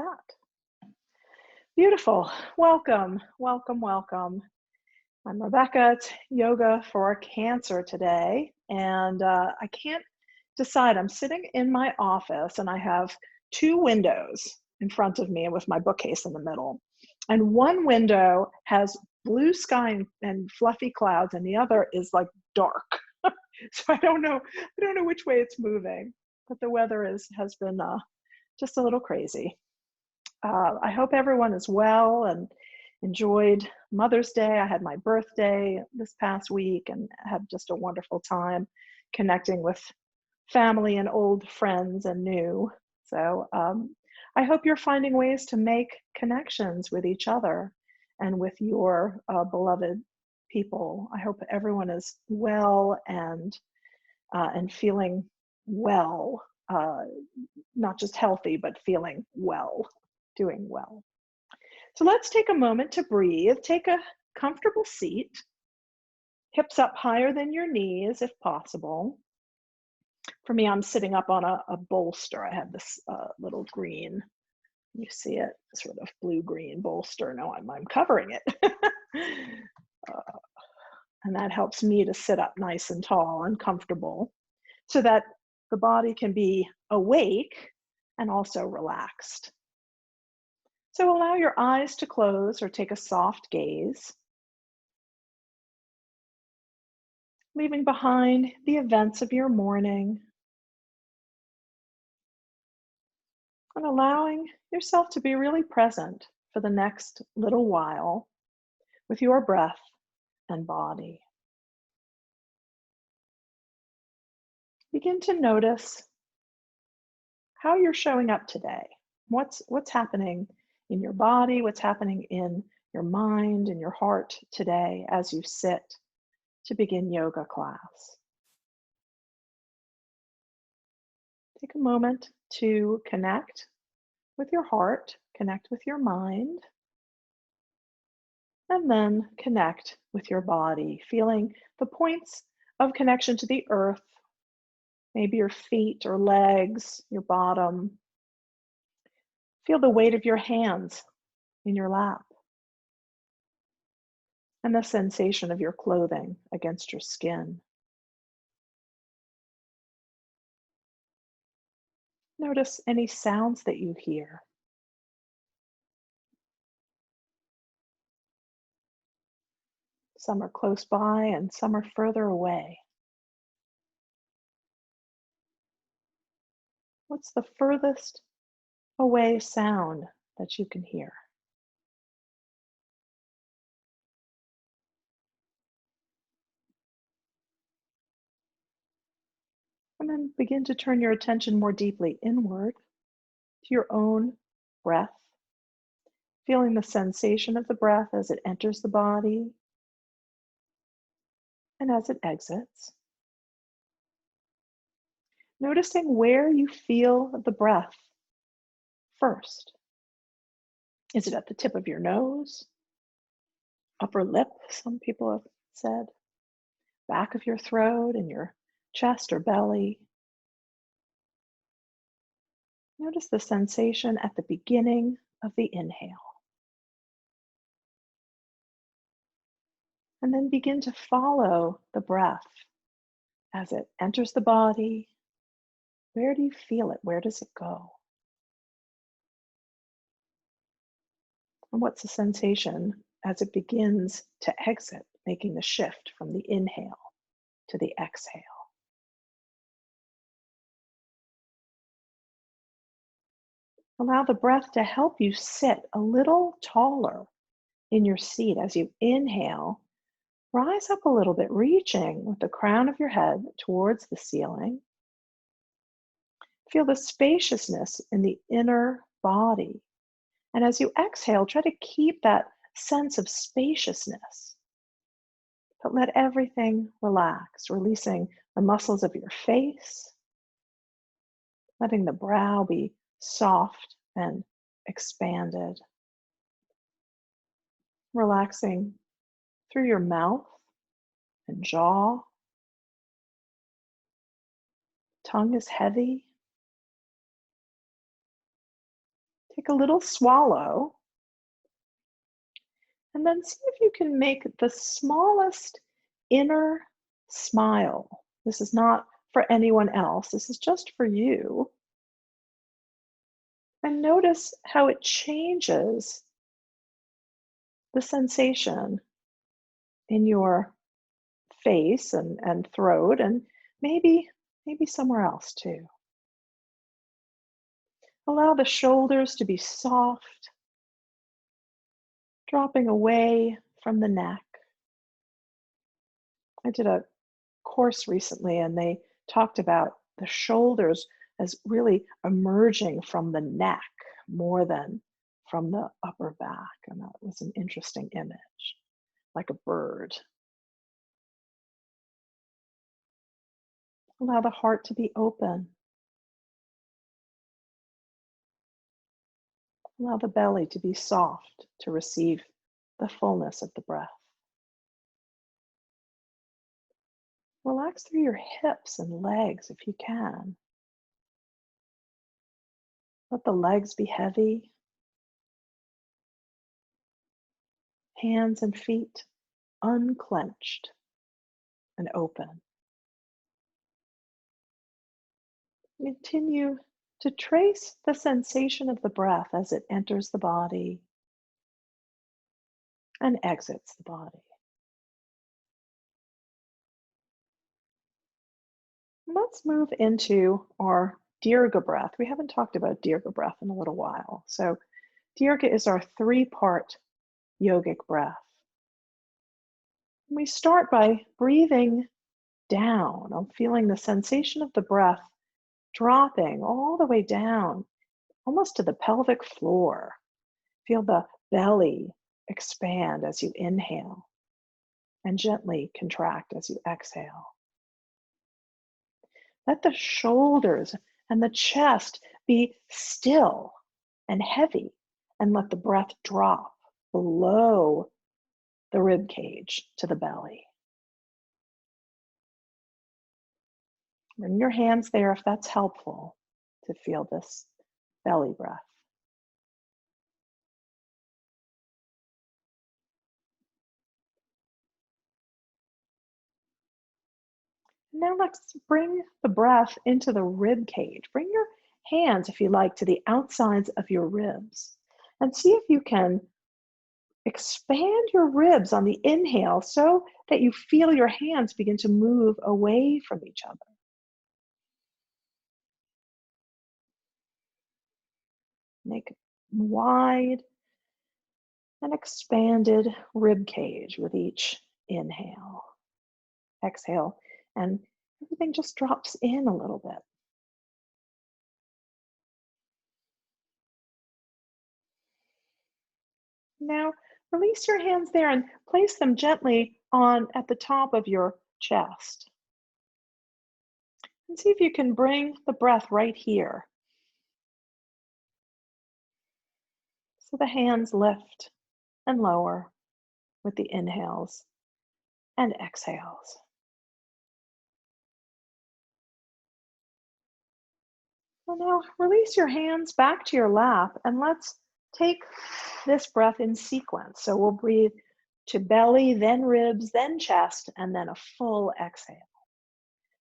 that. Beautiful. Welcome, welcome, welcome. I'm Rebecca. It's Yoga for Cancer today. And I can't decide. I'm sitting in my office and I have two windows in front of me with my bookcase in the middle. And one window has blue sky and fluffy clouds, and the other is like dark. So I don't know which way it's moving, but the weather has been just a little crazy. I hope everyone is well and enjoyed Mother's Day. I had my birthday this past week and had just a wonderful time connecting with family and old friends and new. So I hope you're finding ways to make connections with each other and with your beloved people. I hope everyone is well and feeling well, not just healthy, but feeling well, doing well. So let's take a moment to breathe. Take a comfortable seat, hips up higher than your knees if possible. For me, I'm sitting up on a bolster. I have this little green, you see it, sort of blue-green bolster. No, I'm covering it. And that helps me to sit up nice and tall and comfortable so that the body can be awake and also relaxed. So allow your eyes to close or take a soft gaze, leaving behind the events of your morning and allowing yourself to be really present for the next little while with your breath and body. Begin to notice how you're showing up today. What's happening in your body, what's happening in your mind and your heart today as you sit to begin yoga class. Take a moment to connect with your heart, connect with your mind, and then connect with your body, feeling the points of connection to the earth, maybe your feet or legs, your bottom. Feel the weight of your hands in your lap and the sensation of your clothing against your skin. Notice any sounds that you hear. Some are close by and some are further away. What's the furthest away sound that you can hear? And then begin to turn your attention more deeply inward to your own breath, feeling the sensation of the breath as it enters the body and as it exits. Noticing where you feel the breath first. Is it at the tip of your nose, upper lip, some people have said, back of your throat, in your chest or belly? Notice the sensation at the beginning of the inhale. And then begin to follow the breath as it enters the body. Where do you feel it? Where does it go? And what's the sensation as it begins to exit, making the shift from the inhale to the exhale? Allow the breath to help you sit a little taller in your seat as you inhale. Rise up a little bit, reaching with the crown of your head towards the ceiling. Feel the spaciousness in the inner body. And as you exhale, try to keep that sense of spaciousness, but let everything relax, releasing the muscles of your face, letting the brow be soft and expanded, relaxing through your mouth and jaw. Tongue is heavy. Take a little swallow, and then see if you can make the smallest inner smile. This is not for anyone else, this is just for you. And notice how it changes the sensation in your face and throat, and maybe somewhere else too. Allow the shoulders to be soft, dropping away from the neck. I did a course recently and they talked about the shoulders as really emerging from the neck more than from the upper back. And that was an interesting image, like a bird. Allow the heart to be open. Allow the belly to be soft to receive the fullness of the breath. Relax through your hips and legs if you can. Let the legs be heavy, hands and feet unclenched and open. Continue to trace the sensation of the breath as it enters the body and exits the body. Let's move into our Dirga breath. We haven't talked about Dirga breath in a little while. So Dirga is our three-part yogic breath. We start by breathing down. I'm feeling the sensation of the breath dropping all the way down, almost to the pelvic floor. Feel the belly expand as you inhale and gently contract as you exhale. Let the shoulders and the chest be still and heavy, and let the breath drop below the rib cage to the belly. Bring your hands there if that's helpful to feel this belly breath. Now let's bring the breath into the rib cage. Bring your hands, if you like, to the outsides of your ribs and see if you can expand your ribs on the inhale so that you feel your hands begin to move away from each other. Make wide and expanded rib cage with each inhale. Exhale, and everything just drops in a little bit. Now, release your hands there and place them gently on at the top of your chest. And see if you can bring the breath right here. So the hands lift and lower with the inhales and exhales. Well, now release your hands back to your lap and let's take this breath in sequence. So we'll breathe to belly, then ribs, then chest, and then a full exhale.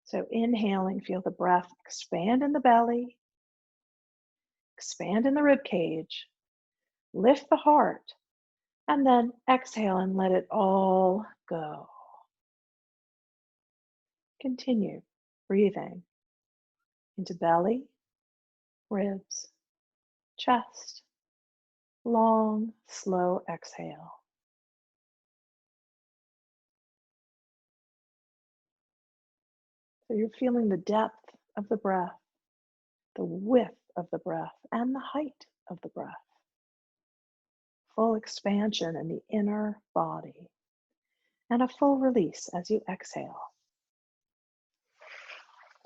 So inhaling, feel the breath expand in the belly, expand in the rib cage, lift the heart, and then exhale and let it all go. Continue breathing into belly, ribs, chest, long, slow exhale. So you're feeling the depth of the breath, the width of the breath, and the height of the breath. Full expansion in the inner body, and a full release as you exhale.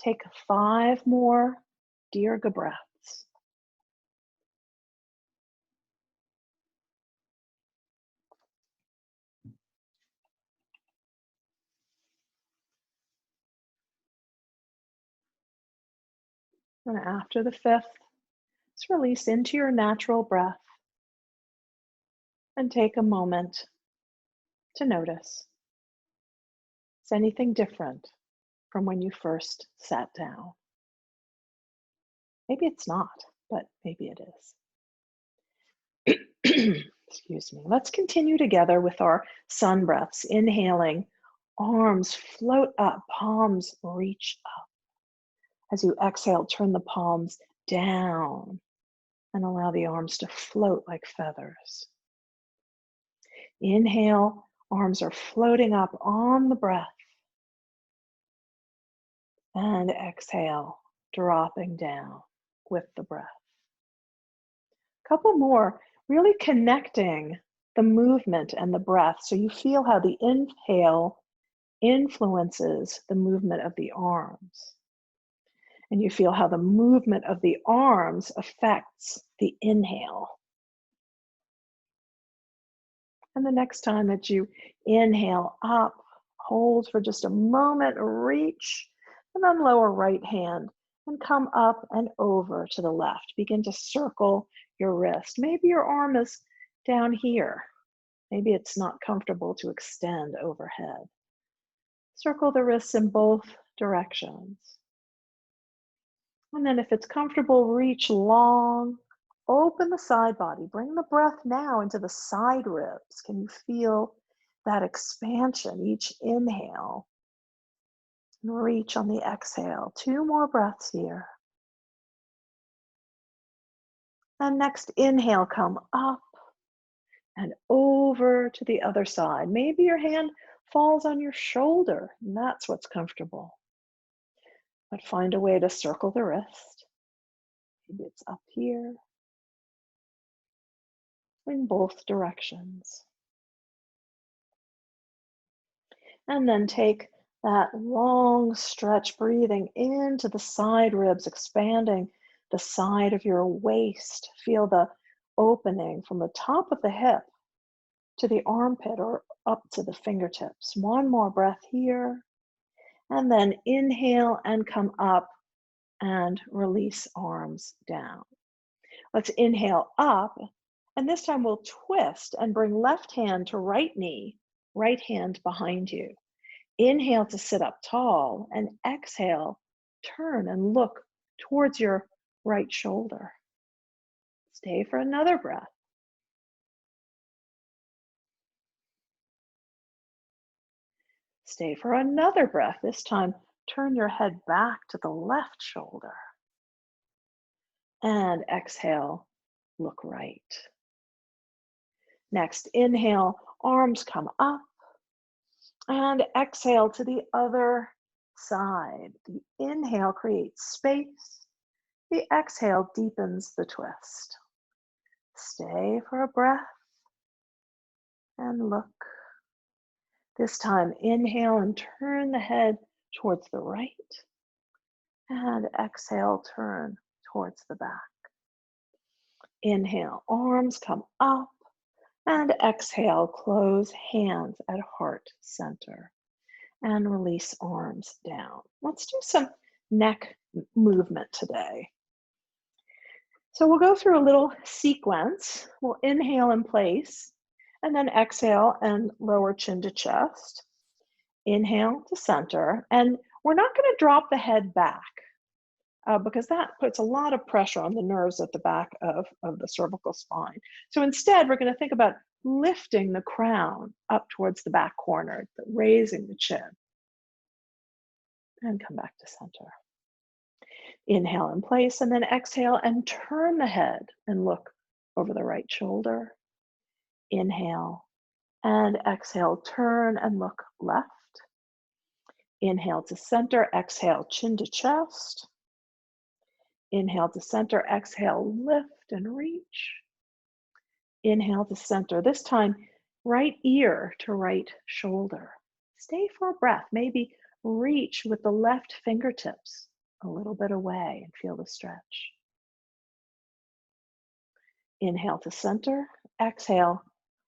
Take 5 more Dirga breaths. And after the 5th, Just release into your natural breath and take a moment to notice. Is anything different from when you first sat down? Maybe it's not, but maybe it is. Excuse me. Let's continue together with our sun breaths. Inhaling, arms float up, palms reach up. As you exhale, turn the palms down and allow the arms to float like feathers. Inhale, arms are floating up on the breath. And exhale, dropping down with the breath. Couple more, really connecting the movement and the breath so you feel how the inhale influences the movement of the arms. And you feel how the movement of the arms affects the inhale. And the next time that you inhale up, hold for just a moment, reach, and then lower right hand and come up and over to the left. Begin to circle your wrist. Maybe your arm is down here. Maybe it's not comfortable to extend overhead. Circle the wrists in both directions. And then if it's comfortable, reach long, open the side body. Bring the breath now into the side ribs. Can you feel that expansion each inhale? And reach on the exhale. 2 more breaths here. And next inhale, come up and over to the other side. Maybe your hand falls on your shoulder, and that's what's comfortable. But find a way to circle the wrist. Maybe it's up here, in both directions. And then take that long stretch, breathing into the side ribs, expanding the side of your waist. Feel the opening from the top of the hip to the armpit or up to the fingertips. One more breath here. And then inhale and come up and release arms down. Let's inhale up. And this time we'll twist and bring left hand to right knee, right hand behind you. Inhale to sit up tall and exhale, turn and look towards your right shoulder. Stay for another breath. Stay for another breath. This time, turn your head back to the left shoulder. And exhale, look right. Next, inhale, arms come up. And exhale to the other side. The inhale creates space. The exhale deepens the twist. Stay for a breath and look. This time, inhale and turn the head towards the right. And exhale, turn towards the back. Inhale, arms come up. And exhale, close hands at heart center. And release arms down. Let's do some neck movement today. So we'll go through a little sequence. We'll inhale in place, and then exhale and lower chin to chest. Inhale to center, and we're not going to drop the head back because that puts a lot of pressure on the nerves at the back of the cervical spine. So instead, we're going to think about lifting the crown up towards the back corner, raising the chin, and come back to center. Inhale in place, and then exhale and turn the head and look over the right shoulder. Inhale and exhale, turn and look left. Inhale to center, exhale, chin to chest. Inhale to center, exhale, lift and reach. Inhale to center, this time right ear to right shoulder. Stay for a breath, maybe reach with the left fingertips a little bit away and feel the stretch. Inhale to center, exhale,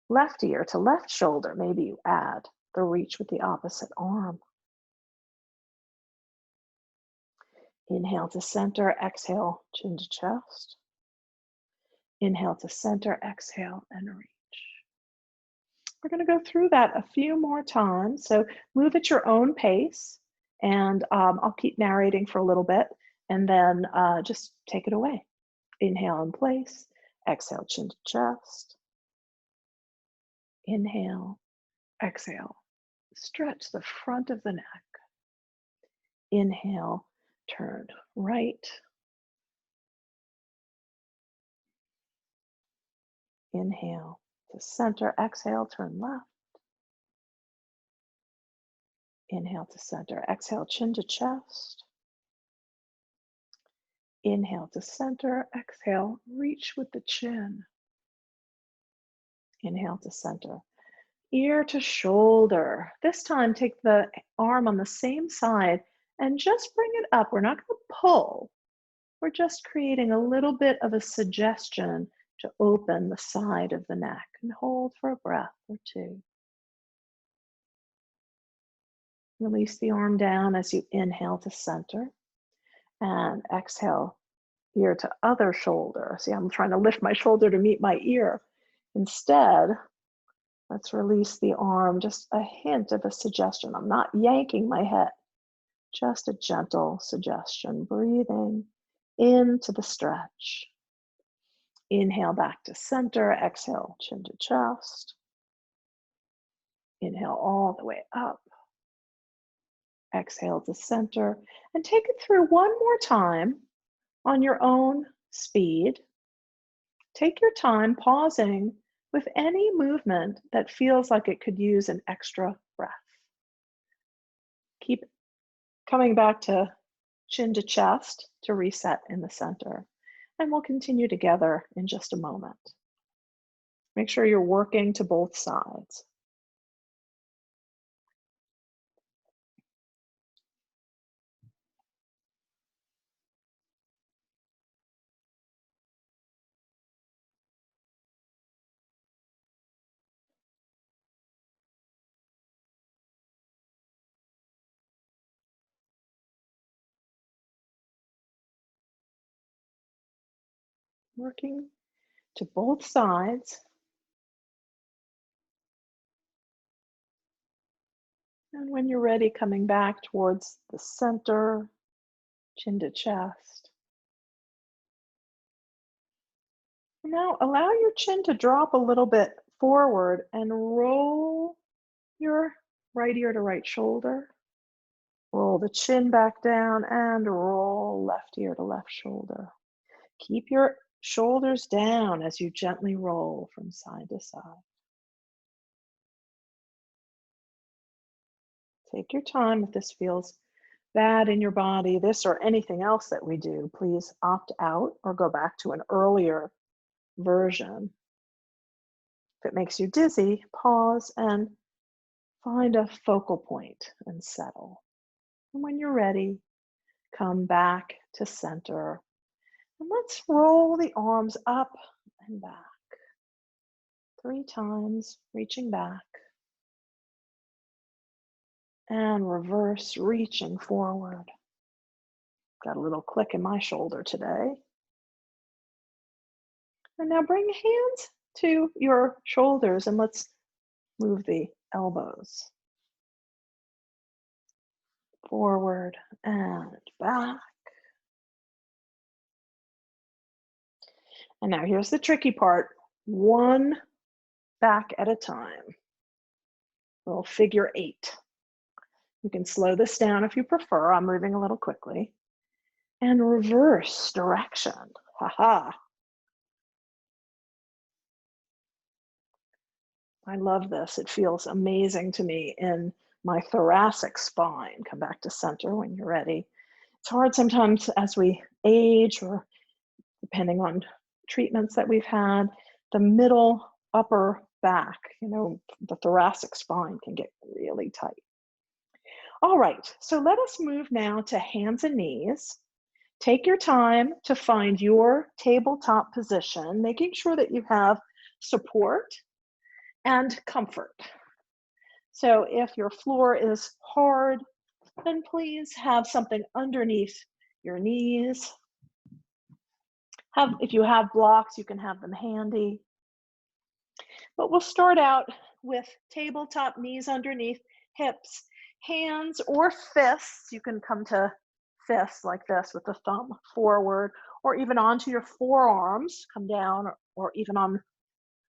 left ear to left shoulder. Maybe you add the reach with the opposite arm. Inhale to center, exhale, chin to chest. Inhale to center, exhale, and reach. We're going to go through that a few more times. So move at your own pace, and I'll keep narrating for a little bit, and then just take it away. Inhale in place, exhale, chin to chest. Inhale, exhale, stretch the front of the neck. Inhale, turn right. Inhale to center, exhale, turn left. Inhale to center, exhale, chin to chest. Inhale to center, exhale, reach with the chin. Inhale to center, ear to shoulder. This time, take the arm on the same side and just bring it up. We're not going to pull. We're just creating a little bit of a suggestion to open the side of the neck, and hold for a breath or two. Release the arm down as you inhale to center, and exhale, ear to other shoulder. See, I'm trying to lift my shoulder to meet my ear. Instead, let's release the arm, just a hint of a suggestion. I'm not yanking my head, just a gentle suggestion. Breathing into the stretch. Inhale back to center, exhale, chin to chest. Inhale all the way up. Exhale to center, and take it through one more time on your own speed. Take your time pausing with any movement that feels like it could use an extra breath. Keep coming back to chin to chest to reset in the center. And we'll continue together in just a moment. Make sure you're working to both sides. Working to both sides. And when you're ready, coming back towards the center, chin to chest. Now allow your chin to drop a little bit forward and roll your right ear to right shoulder. Roll the chin back down and roll left ear to left shoulder. Keep your shoulders down as you gently roll from side to side. Take your time. If this feels bad in your body, this or anything else that we do, please opt out or go back to an earlier version. If it makes you dizzy, pause and find a focal point and settle. And when you're ready, come back to center. And let's roll the arms up and back. 3 times, reaching back. And reverse, reaching forward. Got a little click in my shoulder today. And now bring hands to your shoulders and let's move the elbows. Forward and back. And now here's the tricky part. One back at a time. A little figure 8. You can slow this down if you prefer. I'm moving a little quickly. And reverse direction. Ha-ha. I love this. It feels amazing to me in my thoracic spine. Come back to center when you're ready. It's hard sometimes as we age or depending on treatments that we've had, the middle upper back, the thoracic spine can get really tight. All right, so let us move now to hands and knees. Take your time to find your tabletop position, making sure that you have support and comfort. So if your floor is hard, then please have something underneath your knees. If you have blocks, you can have them handy. But we'll start out with tabletop, knees underneath, hips, hands or fists. You can come to fists like this with the thumb forward, or even onto your forearms, come down, or even on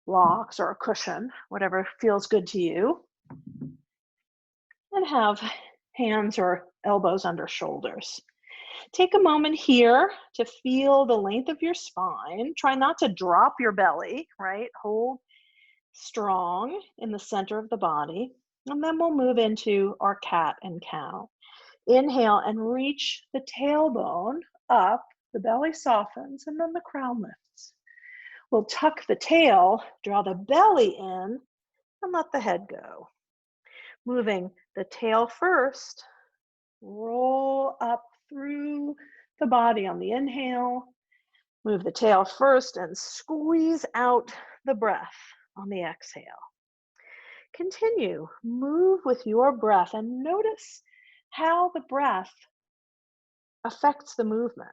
blocks or a cushion, whatever feels good to you. And have hands or elbows under shoulders. Take a moment here to feel the length of your spine. Try not to drop your belly, right? Hold strong in the center of the body. And then we'll move into our cat and cow. Inhale and reach the tailbone up, the belly softens, and then the crown lifts. We'll tuck the tail, draw the belly in, and let the head go. Moving the tail first, roll up through the body on the inhale. Move the tail first and squeeze out the breath on the exhale. Continue, move with your breath and notice how the breath affects the movement.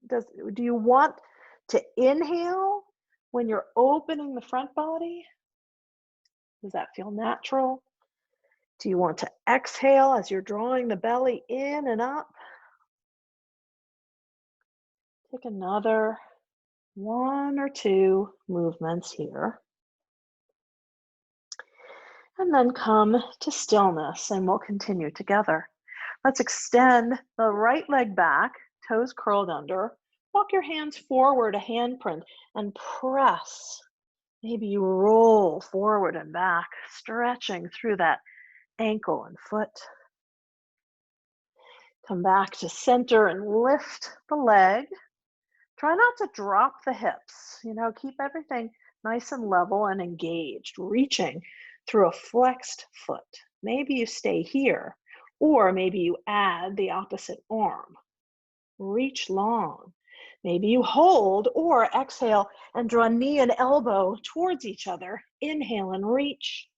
Do you want to inhale when you're opening the front body? Does that feel natural? Do you want to exhale as you're drawing the belly in and up? Take another 1 or 2 movements here. And then come to stillness, and we'll continue together. Let's extend the right leg back, toes curled under. Walk your hands forward, a handprint, and press. Maybe you roll forward and back, stretching through that ankle and foot. Come back to center and lift the leg. Try not to drop the hips. Keep everything nice and level and engaged, reaching through a flexed foot. Maybe you stay here, or maybe you add the opposite arm. Reach long. Maybe you hold or exhale and draw knee and elbow towards each other. Inhale and reach.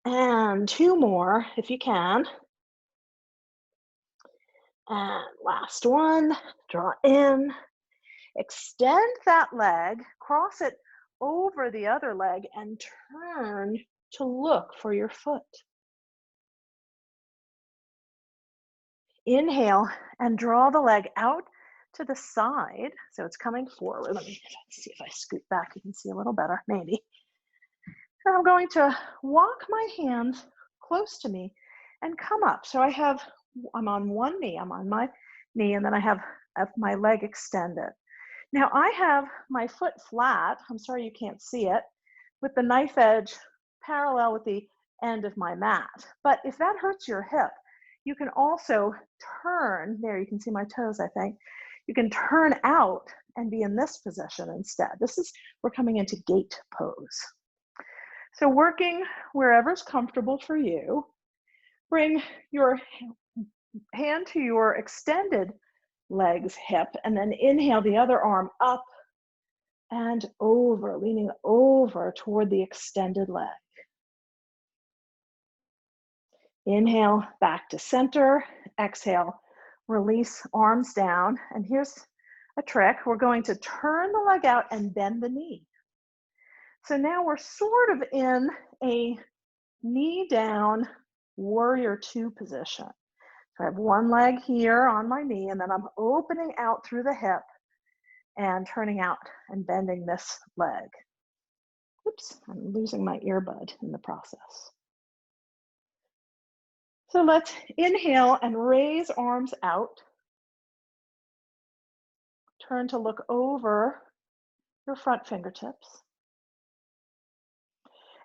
And 2 more if you can. And last one, draw in. Extend that leg, cross it over the other leg, and turn to look for your foot. Inhale and draw the leg out to the side. So it's coming forward. Let me see if I scoot back. You can see a little better, maybe. And I'm going to walk my hands close to me and come up. So I'm on one knee, I'm on my knee, and then I have my leg extended. Now I have my foot flat, I'm sorry you can't see it, with the knife edge parallel with the end of my mat. But if that hurts your hip, you can also turn, there you can see my toes I think, you can turn out and be in this position instead. We're coming into gate pose. So working wherever's comfortable for you, bring your hand to your extended leg's hip, and then inhale the other arm up and over, leaning over toward the extended leg. Inhale, back to center. Exhale, release arms down. And here's a trick. We're going to turn the leg out and bend the knee. So now we're sort of in a knee down warrior 2 position. So I have one leg here on my knee, and then I'm opening out through the hip and turning out and bending this leg. Oops, I'm losing my earbud in the process. So let's inhale and raise arms out. Turn to look over your front fingertips.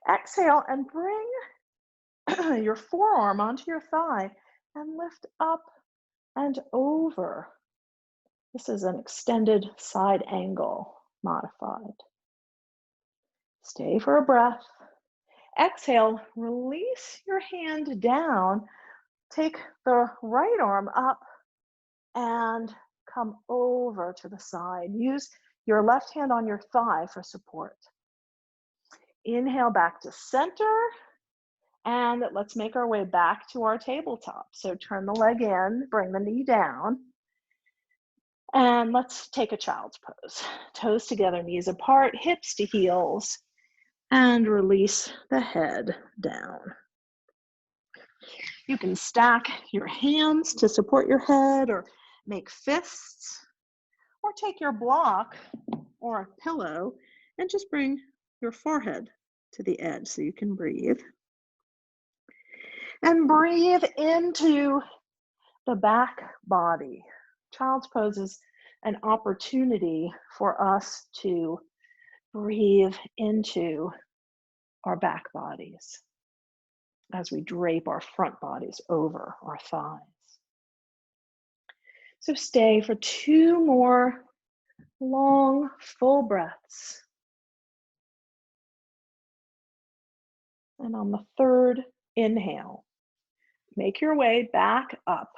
Exhale and bring your forearm onto your thigh and lift up and over. This is an extended side angle modified. Stay for a breath. Exhale, release your hand down. Take the right arm up and come over to the side. Use your left hand on your thigh for support. Inhale back to center. And let's make our way back to our tabletop. So turn the leg in, bring the knee down. And let's take a child's pose. Toes together, knees apart, hips to heels, and release the head down. You can stack your hands to support your head or make fists, or take your block or a pillow and just bring your forehead to the edge so you can breathe. And breathe into the back body. Child's pose is an opportunity for us to breathe into our back bodies as we drape our front bodies over our thighs. So stay for 2 more long, full breaths. And on the 3rd inhale, make your way back up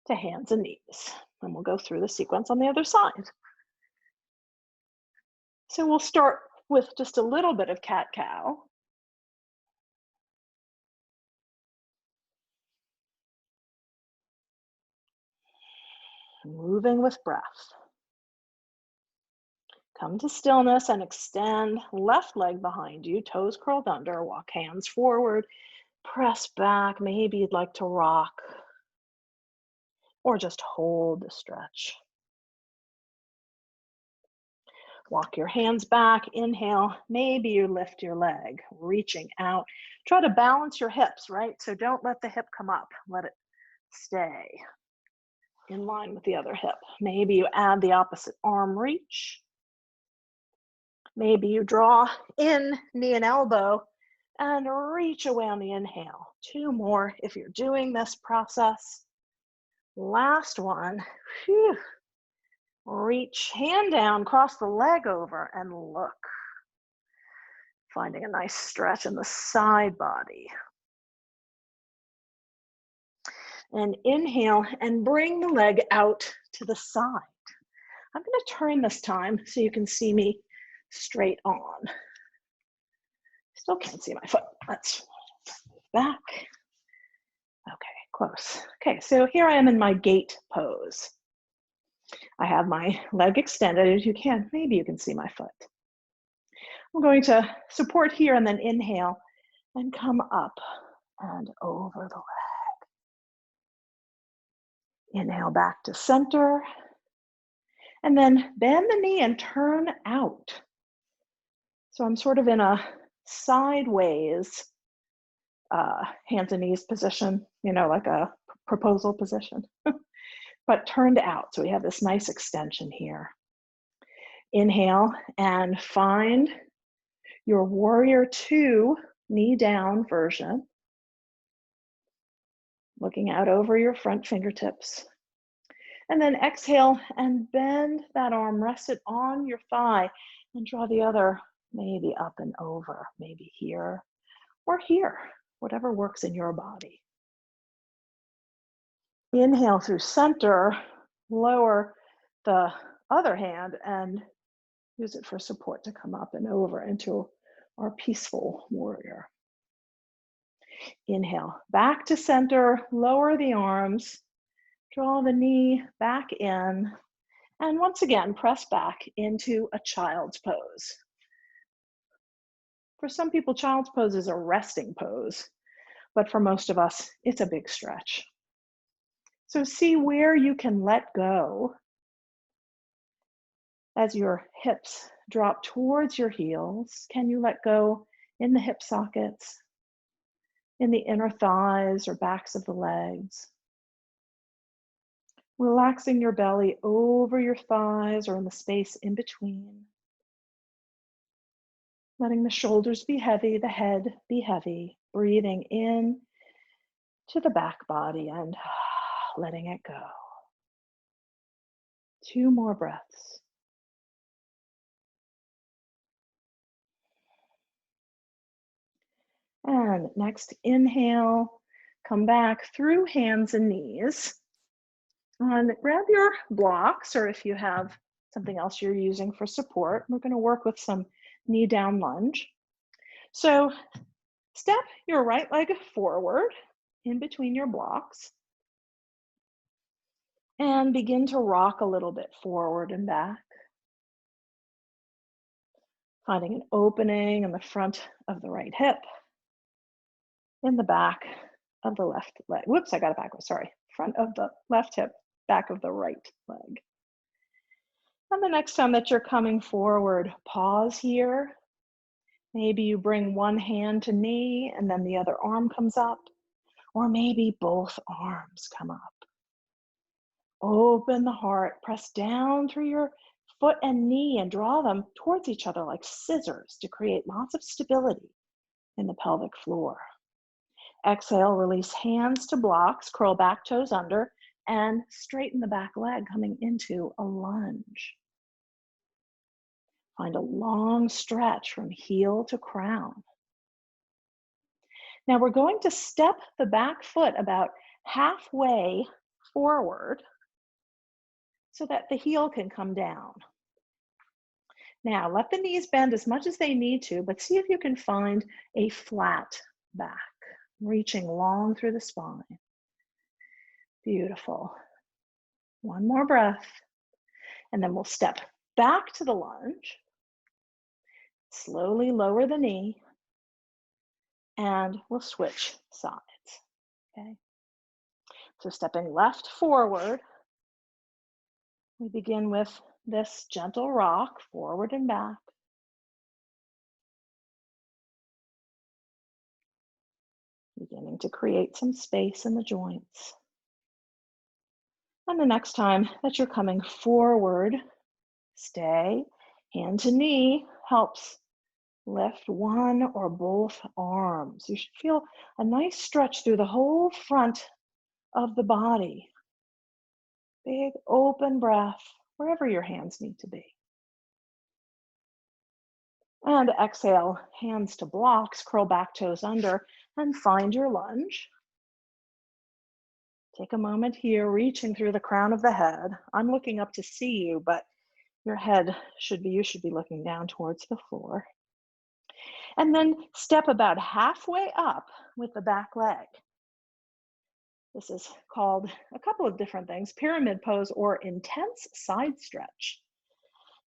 to hands and knees. And we'll go through the sequence on the other side. So we'll start with just a little bit of cat-cow. Moving with breath. Come to stillness and extend left leg behind you, toes curled under, walk hands forward, press back. Maybe you'd like to rock or just hold the stretch. Walk your hands back, inhale, maybe you lift your leg, reaching out. Try to balance your hips, right? So don't let the hip come up, let it stay in line with the other hip. Maybe you add the opposite arm reach. Maybe you draw in knee and elbow and reach away on the inhale. 2 more if you're doing this process. Last one. Whew. Reach hand down, cross the leg over and look. Finding a nice stretch in the side body. And inhale and bring the leg out to the side. I'm going to turn this time so you can see me straight on. Still can't see my foot. Let's move back. Okay, close. Okay, so here I am in my gate pose. I have my leg extended. As you can, maybe you can see my foot. I'm going to support here and then inhale and come up and over the leg. Inhale back to center. And then bend the knee and turn out. So I'm sort of in a sideways hands and knees position, you know, like a proposal position, but turned out. So we have this nice extension here. Inhale and find your warrior 2 knee down version. Looking out over your front fingertips. And then exhale and bend that arm, rest it on your thigh and draw the other maybe up and over, maybe here or here, whatever works in your body. Inhale through center, lower the other hand and use it for support to come up and over into our peaceful warrior. Inhale, back to center, lower the arms, draw the knee back in, and once again, press back into a child's pose. For some people, child's pose is a resting pose, but for most of us, it's a big stretch. So see where you can let go as your hips drop towards your heels. Can you let go in the hip sockets, in the inner thighs or backs of the legs? Relaxing your belly over your thighs or in the space in between. Letting the shoulders be heavy, the head be heavy. Breathing in to the back body and letting it go. 2 more breaths. And next, inhale, come back through hands and knees. And grab your blocks, or if you have something else you're using for support, we're going to work with some knee down lunge. So step your right leg forward in between your blocks. And begin to rock a little bit forward and back, finding an opening in the front of the right hip, in the back of the left leg. Whoops, I got it backwards, sorry. Front of the left hip, back of the right leg. And the next time that you're coming forward, pause here. Maybe you bring one hand to knee and then the other arm comes up, or maybe both arms come up. Open the heart, press down through your foot and knee and draw them towards each other like scissors to create lots of stability in the pelvic floor. Exhale, release hands to blocks, curl back toes under, and straighten the back leg coming into a lunge. Find a long stretch from heel to crown. Now we're going to step the back foot about halfway forward so that the heel can come down. Now let the knees bend as much as they need to, but see if you can find a flat back, reaching long through the spine. Beautiful. One more breath, and then we'll step back to the lunge. Slowly lower the knee, and we'll switch sides, okay? So stepping left forward, we begin with this gentle rock, forward and back. Beginning to create some space in the joints. And the next time that you're coming forward, stay. Hand to knee helps lift one or both arms. You should feel a nice stretch through the whole front of the body. Big open breath wherever your hands need to be. And exhale, hands to blocks, curl back toes under, and find your lunge. Take a moment here, reaching through the crown of the head. I'm looking up to see you, but your head you should be looking down towards the floor. And then step about halfway up with the back leg. This is called a couple of different things, pyramid pose or intense side stretch.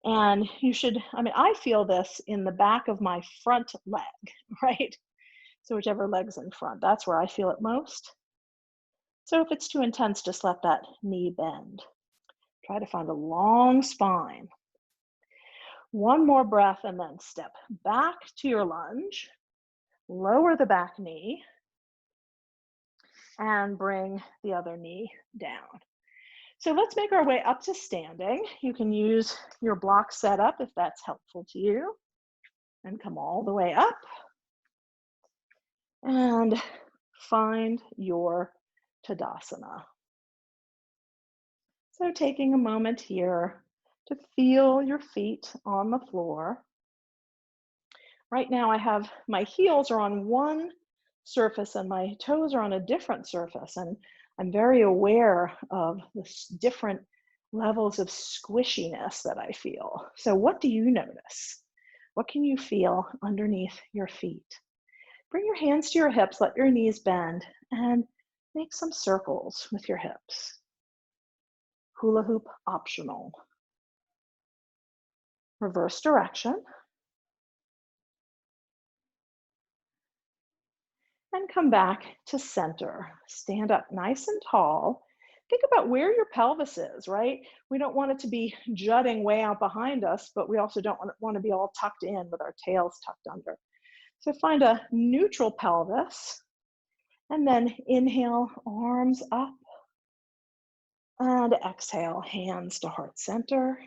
And I feel this in the back of my front leg, right? So whichever leg's in front, that's where I feel it most. So if it's too intense, just let that knee bend. Try to find a long spine. One more breath and then step back to your lunge. Lower the back knee and bring the other knee down. So let's make our way up to standing. You can use your block setup if that's helpful to you. And come all the way up. And find your Tadasana. So taking a moment here to feel your feet on the floor. Right now I have my heels are on one surface and my toes are on a different surface, and I'm very aware of the different levels of squishiness that I feel. So what do you notice? What can you feel underneath your feet? Bring your hands to your hips, let your knees bend, and make some circles with your hips. Hula hoop optional. Reverse direction. And come back to center. Stand up nice and tall. Think about where your pelvis is, right? We don't want it to be jutting way out behind us, but we also don't want to be all tucked in with our tails tucked under. So find a neutral pelvis, and then inhale, arms up, and exhale, hands to heart center,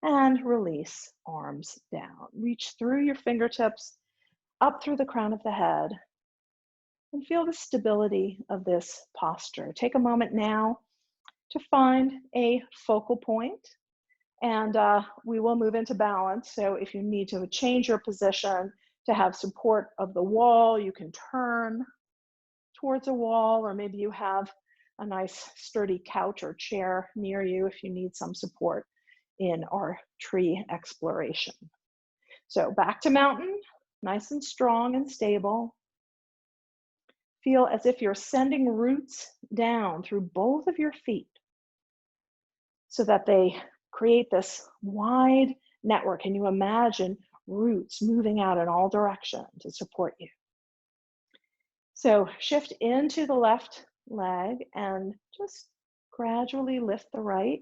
and release, arms down. Reach through your fingertips, up through the crown of the head, and feel the stability of this posture. Take a moment now to find a focal point, and we will move into balance. So if you need to change your position to have support of the wall, you can turn towards a wall, or maybe you have a nice sturdy couch or chair near you if you need some support in our tree exploration. So back to mountain, nice and strong and stable. Feel as if you're sending roots down through both of your feet so that they create this wide network. Can you imagine roots moving out in all directions to support you? So shift into the left leg and just gradually lift the right.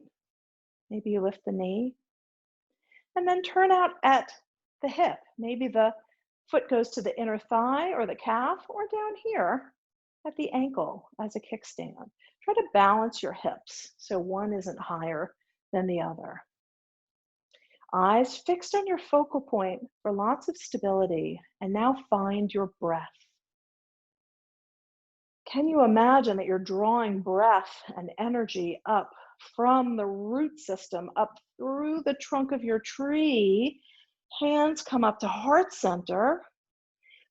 Maybe you lift the knee. And then turn out at the hip. Maybe the foot goes to the inner thigh or the calf, or down here at the ankle as a kickstand. Try to balance your hips so one isn't higher than the other. Eyes fixed on your focal point for lots of stability, and now find your breath. Can you imagine that you're drawing breath and energy up from the root system, up through the trunk of your tree? Hands come up to heart center.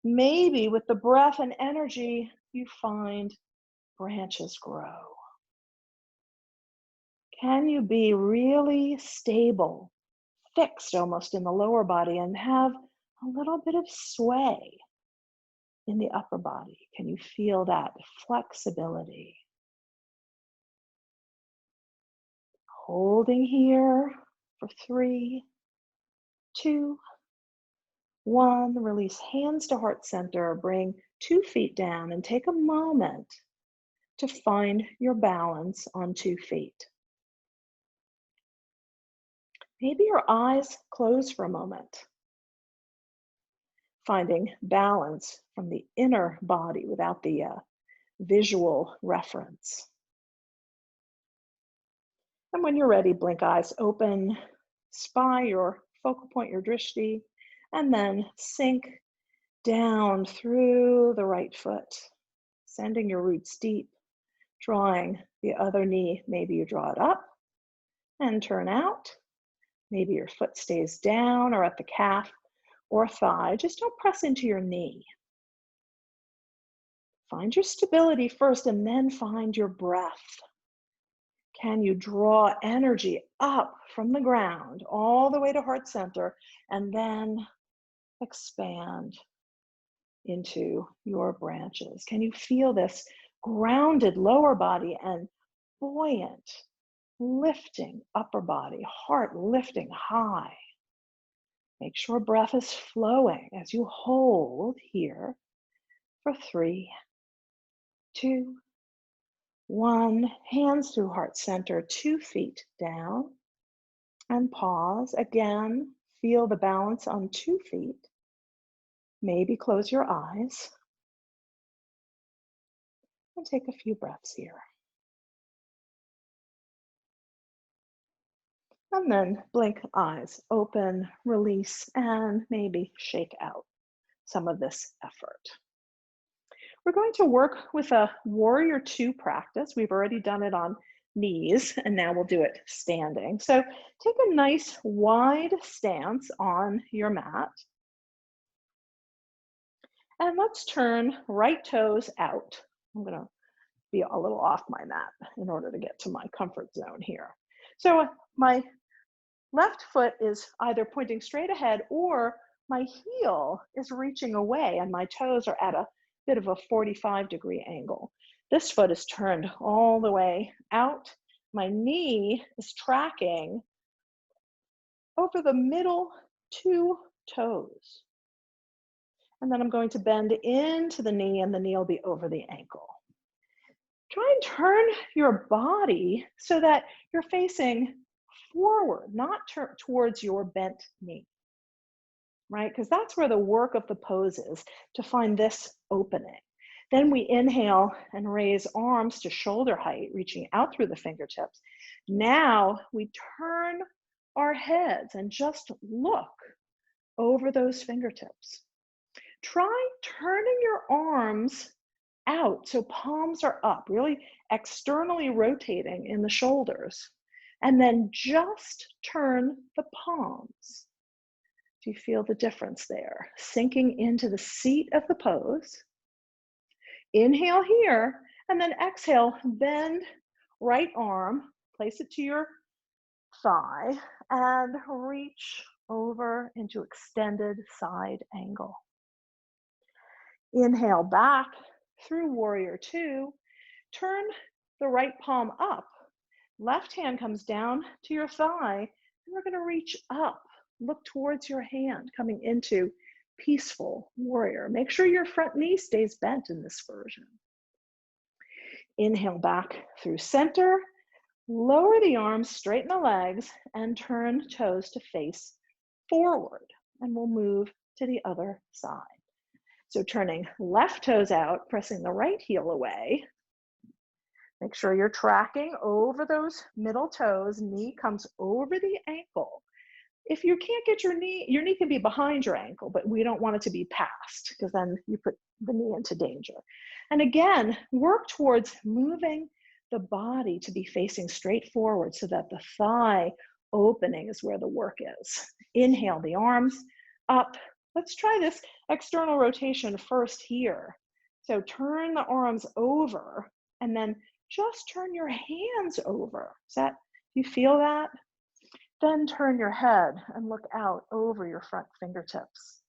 Maybe with the breath and energy, you find branches grow. Can you be really stable, fixed almost in the lower body, and have a little bit of sway in the upper body? Can you feel that flexibility? Holding here for 3, 2, 1. Release hands to heart center. Bring 2 feet down and take a moment to find your balance on 2 feet. Maybe your eyes close for a moment, finding balance from the inner body without the visual reference. And when you're ready, blink eyes open, spy your focal point, your drishti, and then sink down through the right foot, sending your roots deep, drawing the other knee. Maybe you draw it up and turn out. Maybe your foot stays down or at the calf or thigh. Just don't press into your knee. Find your stability first and then find your breath. Can you draw energy up from the ground all the way to heart center and then expand into your branches? Can you feel this grounded lower body and buoyant, lifting upper body, heart lifting high? Make sure breath is flowing as you hold here for 3, 2, 1. Hands through heart center, 2 feet down, and pause. Again, feel the balance on 2 feet. Maybe close your eyes and take a few breaths here. And then blink eyes open, release, and maybe shake out some of this effort. We're going to work with a warrior 2 practice. We've already done it on knees, and now we'll do it standing. So take a nice wide stance on your mat. And let's turn right toes out. I'm going to be a little off my mat in order to get to my comfort zone here. So my left foot is either pointing straight ahead or my heel is reaching away and my toes are at a bit of a 45-degree angle. This foot is turned all the way out. My knee is tracking over the middle 2 toes. And then I'm going to bend into the knee and the knee will be over the ankle. Try and turn your body so that you're facing forward, not towards your bent knee, right? Because that's where the work of the pose is, to find this opening. Then we inhale and raise arms to shoulder height, reaching out through the fingertips. Now we turn our heads and just look over those fingertips. Try turning your arms out so palms are up, really externally rotating in the shoulders. And then just turn the palms. Do you feel the difference there? Sinking into the seat of the pose. Inhale here, and then exhale, bend right arm, place it to your thigh, and reach over into extended side angle. Inhale back through warrior two. Turn the right palm up. Left hand comes down to your thigh, and we're going to reach up. Look towards your hand, coming into peaceful warrior. Make sure your front knee stays bent in this version. Inhale back through center. Lower the arms, straighten the legs, and turn toes to face forward. And we'll move to the other side. So turning left toes out, pressing the right heel away. Make sure you're tracking over those middle toes. Knee comes over the ankle. If you can't get your knee can be behind your ankle, but we don't want it to be past because then you put the knee into danger. And again, work towards moving the body to be facing straight forward so that the thigh opening is where the work is. Inhale the arms up. Let's try this external rotation first here. So turn the arms over and then just turn your hands over. Do you feel that? Then turn your head and look out over your front fingertips.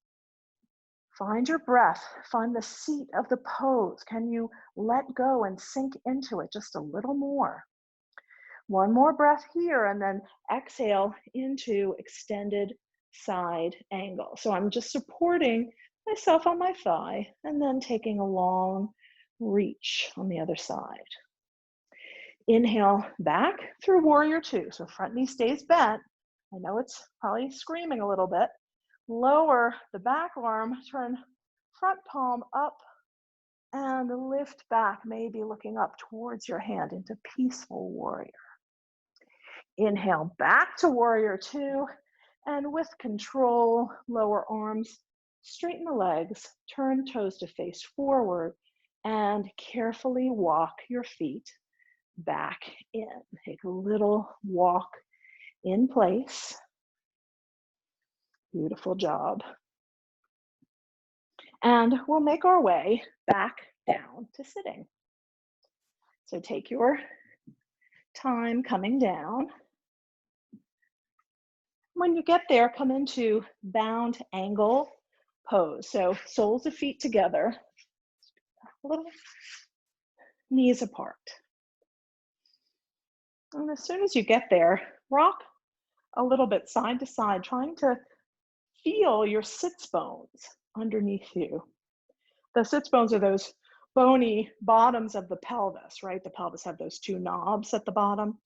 Find your breath, find the seat of the pose. Can you let go and sink into it just a little more? One more breath here and then exhale into extended side angle. So I'm just supporting myself on my thigh and then taking a long reach on the other side. Inhale back through warrior two. So front knee stays bent. I know it's probably screaming a little bit. Lower the back arm, turn front palm up and lift back, maybe looking up towards your hand into peaceful warrior. Inhale back to warrior two, and with control, lower arms, straighten the legs, turn toes to face forward, and carefully walk your feet back in. Take a little walk in place. Beautiful job. And we'll make our way back down to sitting. So take your time coming down. When you get there, come into bound angle pose. So soles of feet together, a little knees apart. And as soon as you get there, rock a little bit side to side, trying to feel your sits bones underneath you. The sits bones are those bony bottoms of the pelvis, right? The pelvis have those two knobs at the bottom,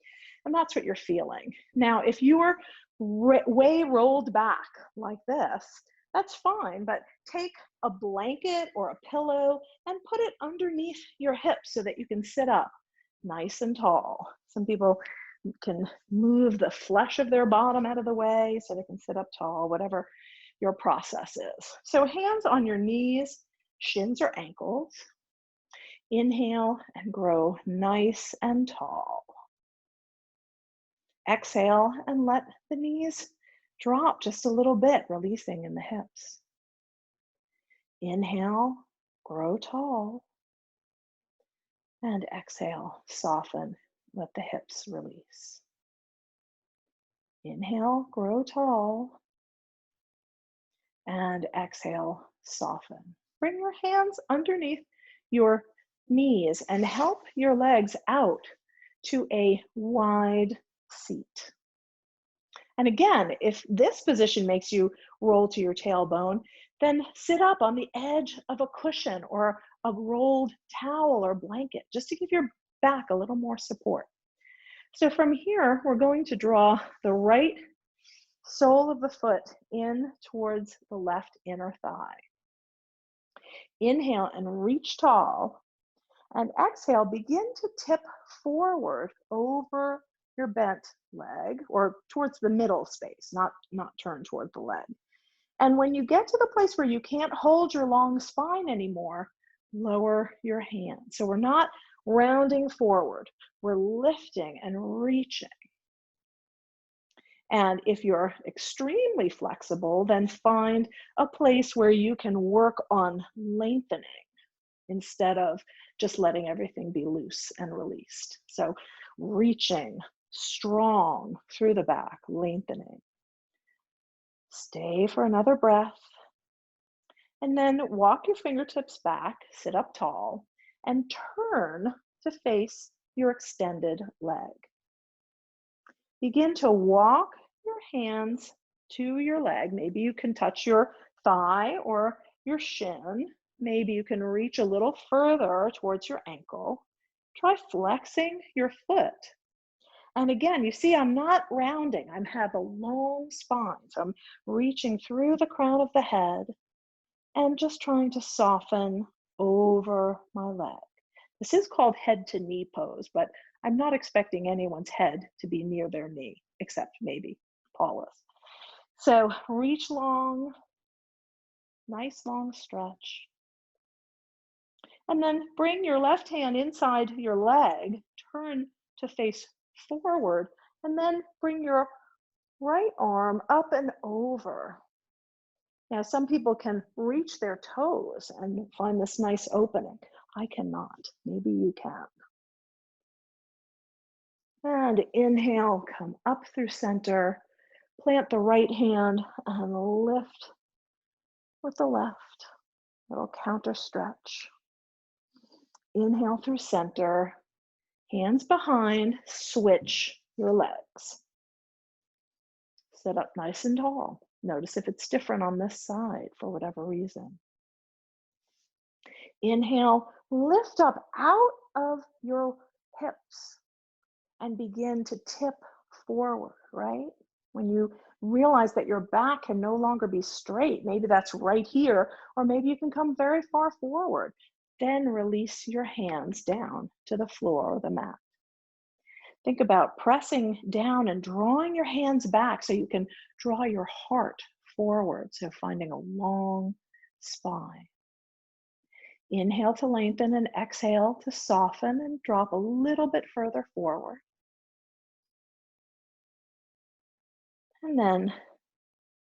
and that's what you're feeling. Now, if you are way rolled back like this, that's fine, but take a blanket or a pillow and put it underneath your hips so that you can sit up nice and tall. Some people can move the flesh of their bottom out of the way so they can sit up tall, whatever your process is. So hands on your knees, shins or ankles. Inhale and grow nice and tall. Exhale and let the knees drop just a little bit, releasing in the hips. Inhale, grow tall. And exhale, soften, let the hips release. Inhale, grow tall. And exhale, soften. Bring your hands underneath your knees and help your legs out to a wide seat. And again, if this position makes you roll to your tailbone, then sit up on the edge of a cushion or a rolled towel or blanket, just to give your back a little more support. So from here, we're going to draw the right sole of the foot in towards the left inner thigh. Inhale and reach tall. And exhale, begin to tip forward over your bent leg or towards the middle space, not turn toward the leg. And when you get to the place where you can't hold your long spine anymore, lower your hands. So we're not rounding forward, we're lifting and reaching. And if you're extremely flexible, then find a place where you can work on lengthening instead of just letting everything be loose and released. So reaching strong through the back, lengthening. Stay for another breath. And then walk your fingertips back, sit up tall, and turn to face your extended leg. Begin to walk your hands to your leg. Maybe you can touch your thigh or your shin. Maybe you can reach a little further towards your ankle. Try flexing your foot. And again, you see, I'm not rounding. I have a long spine. So I'm reaching through the crown of the head and just trying to soften over my leg. This is called head to knee pose, but I'm not expecting anyone's head to be near their knee, except maybe Paula's. So reach long, nice long stretch. And then bring your left hand inside your leg, turn to face forward, and then bring your right arm up and over. Now, some people can reach their toes and find this nice opening. I cannot. Maybe you can. And inhale, come up through center, plant the right hand and lift with the left. Little counter stretch. Inhale through center, hands behind, switch your legs. Sit up nice and tall. Notice if it's different on this side for whatever reason. Inhale, lift up out of your hips and begin to tip forward, right? When you realize that your back can no longer be straight, maybe that's right here, or maybe you can come very far forward. Then release your hands down to the floor or the mat. Think about pressing down and drawing your hands back so you can draw your heart forward, so finding a long spine. Inhale to lengthen and exhale to soften and drop a little bit further forward. And then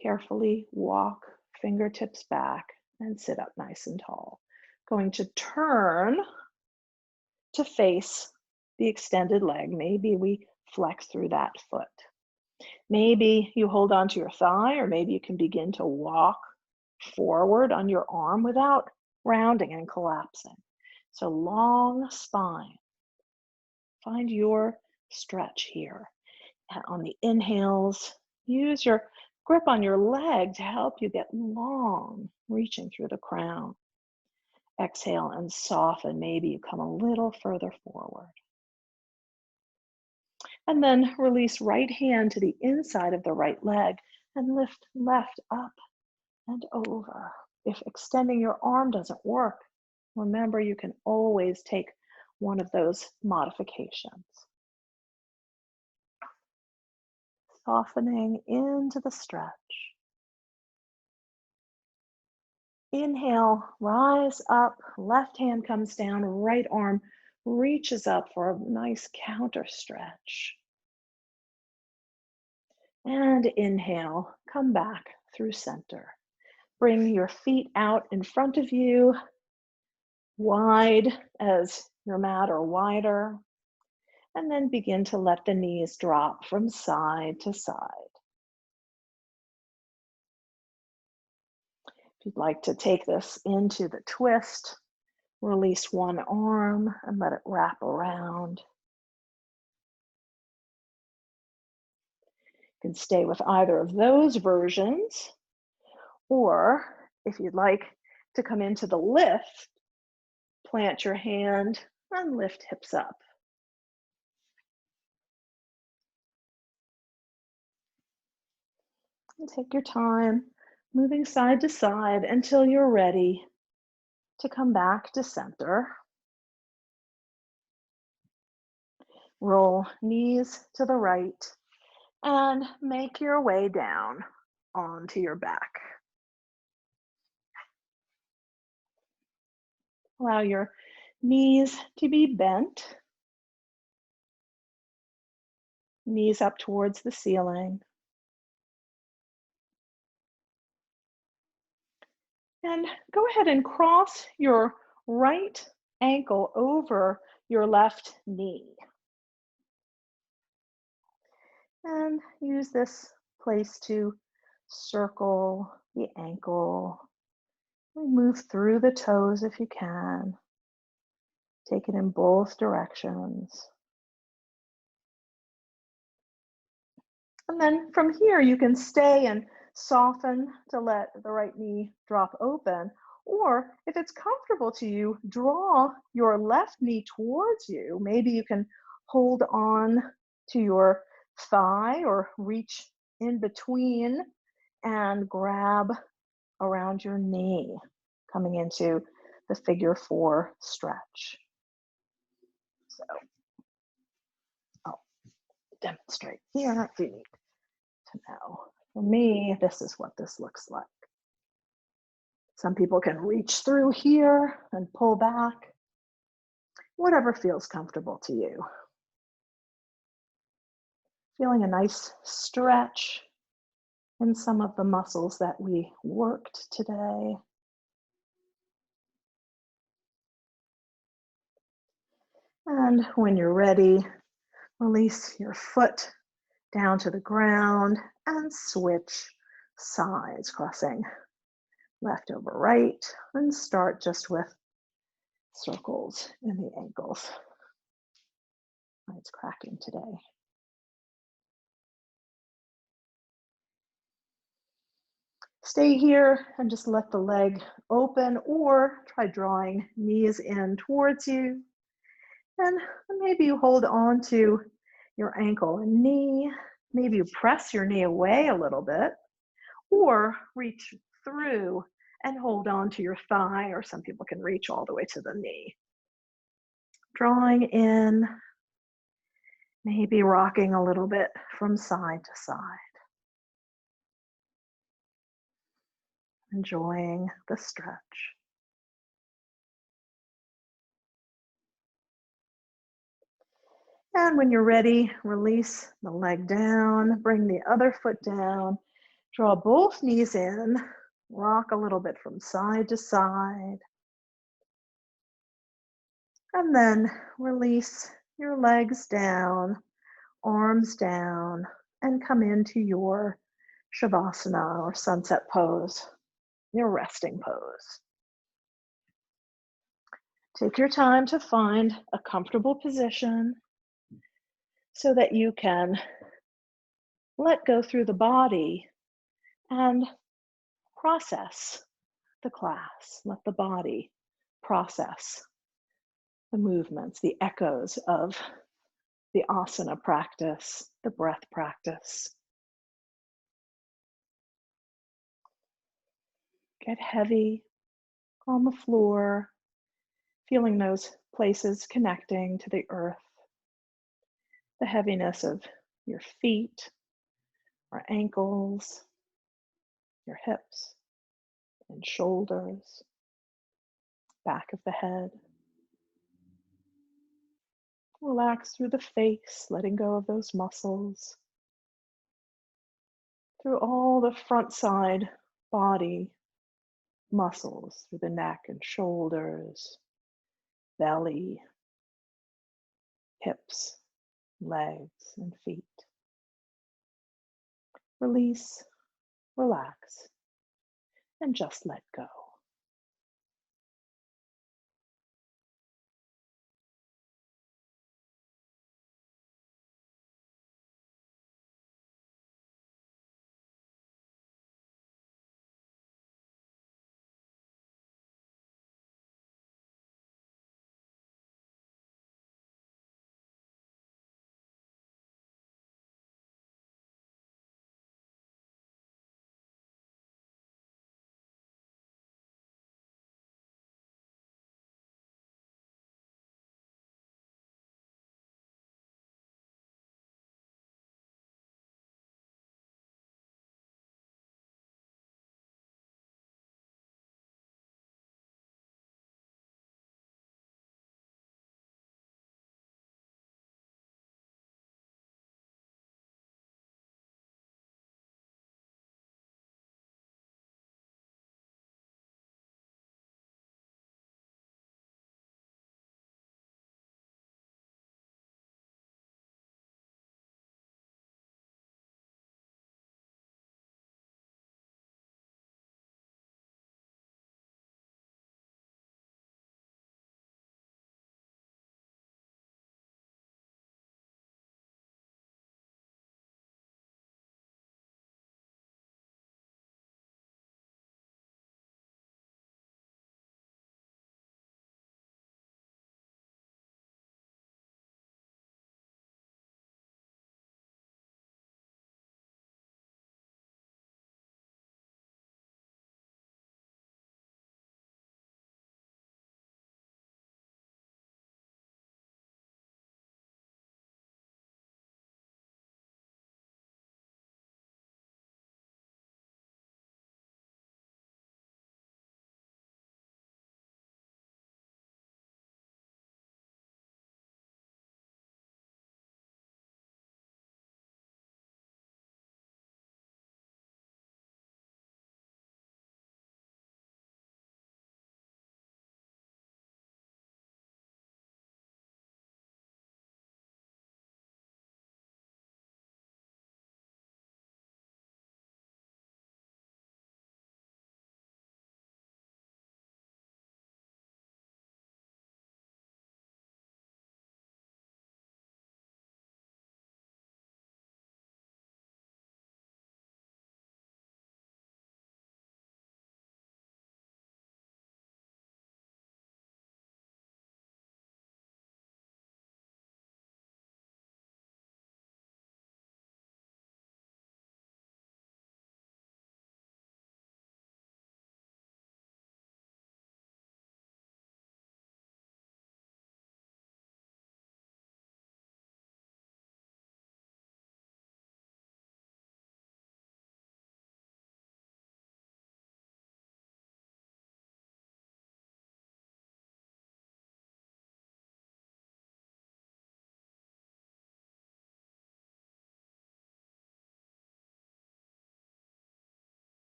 carefully walk fingertips back and sit up nice and tall. Going to turn to face the extended leg. Maybe we flex through that foot. Maybe you hold on to your thigh, or maybe you can begin to walk forward on your arm without rounding and collapsing. So long spine. Find your stretch here. And on the inhales, use your grip on your leg to help you get long, reaching through the crown. Exhale and soften. Maybe you come a little further forward. And then release right hand to the inside of the right leg and lift left up and over. If extending your arm doesn't work, remember you can always take one of those modifications. Softening into the stretch. Inhale, rise up, left hand comes down, right arm reaches up for a nice counter stretch. And inhale, come back through center. Bring your feet out in front of you, wide as your mat or wider, and then begin to let the knees drop from side to side. If you'd like to take this into the twist, release one arm and let it wrap around. You can stay with either of those versions, or if you'd like to come into the lift, plant your hand and lift hips up. And take your time, moving side to side until you're ready to come back to center. Roll knees to the right and make your way down onto your back. Allow your knees to be bent, knees up towards the ceiling. And go ahead and cross your right ankle over your left knee. And use this place to circle the ankle. Move through the toes if you can. Take it in both directions. And then from here, you can stay and soften to let the right knee drop open. Or if it's comfortable to you, draw your left knee towards you. Maybe you can hold on to your thigh or reach in between and grab around your knee, coming into the figure 4 stretch. So I'll demonstrate here if you need to know. For me, this is what this looks like. Some people can reach through here and pull back, whatever feels comfortable to you. Feeling a nice stretch in some of the muscles that we worked today. And when you're ready, release your foot down to the ground and switch sides, crossing left over right, and start just with circles in the ankles. It's cracking today. Stay here and just let the leg open, or try drawing knees in towards you. And maybe you hold on to your ankle and knee. Maybe you press your knee away a little bit, or reach through and hold on to your thigh, or some people can reach all the way to the knee. Drawing in, maybe rocking a little bit from side to side. Enjoying the stretch. And when you're ready, release the leg down, bring the other foot down, draw both knees in, rock a little bit from side to side, and then release your legs down, arms down, and come into your Shavasana or sunset pose, your resting pose. Take your time to find a comfortable position so that you can let go through the body and process the class. Let the body process the movements, the echoes of the asana practice, the breath practice. Get heavy on the floor, feeling those places connecting to the earth, the heaviness of your feet or ankles, your hips and shoulders, back of the head. Relax through the face, letting go of those muscles, through all the front side body muscles, through the neck and shoulders, belly, hips, legs, and feet. Release, relax, and just let go.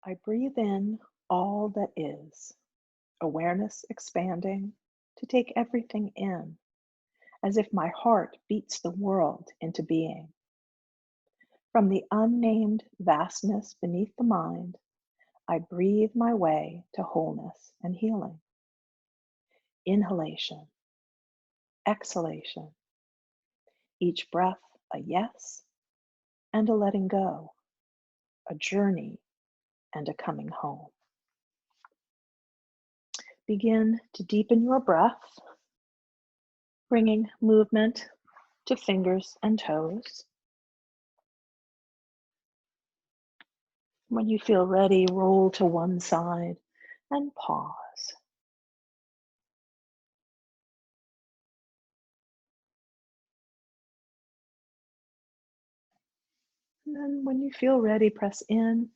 I breathe in all that is, awareness expanding to take everything in, as if my heart beats the world into being. From the unnamed vastness beneath the mind, I breathe my way to wholeness and healing. Inhalation, exhalation, each breath a yes and a letting go, a journey and a coming home. Begin to deepen your breath, bringing movement to fingers and toes. When you feel ready, roll to one side and pause. And then when you feel ready, press in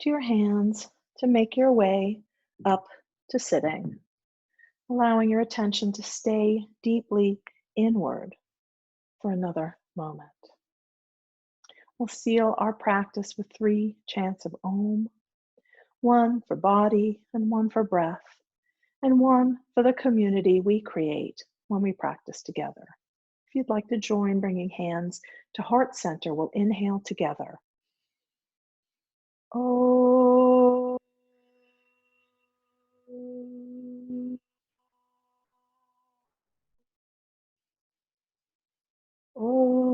to your hands to make your way up to sitting, allowing your attention to stay deeply inward for another moment. We'll seal our practice with 3 chants of Om, one for body and one for breath, and one for the community we create when we practice together. If you'd like to join, bringing hands to heart center, we'll inhale together. Om. Om.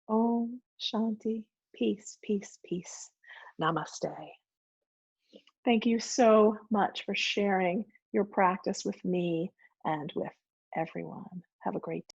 Om Shanti. Peace, peace, peace. Namaste. Thank you so much for sharing your practice with me and with everyone. Have a great day.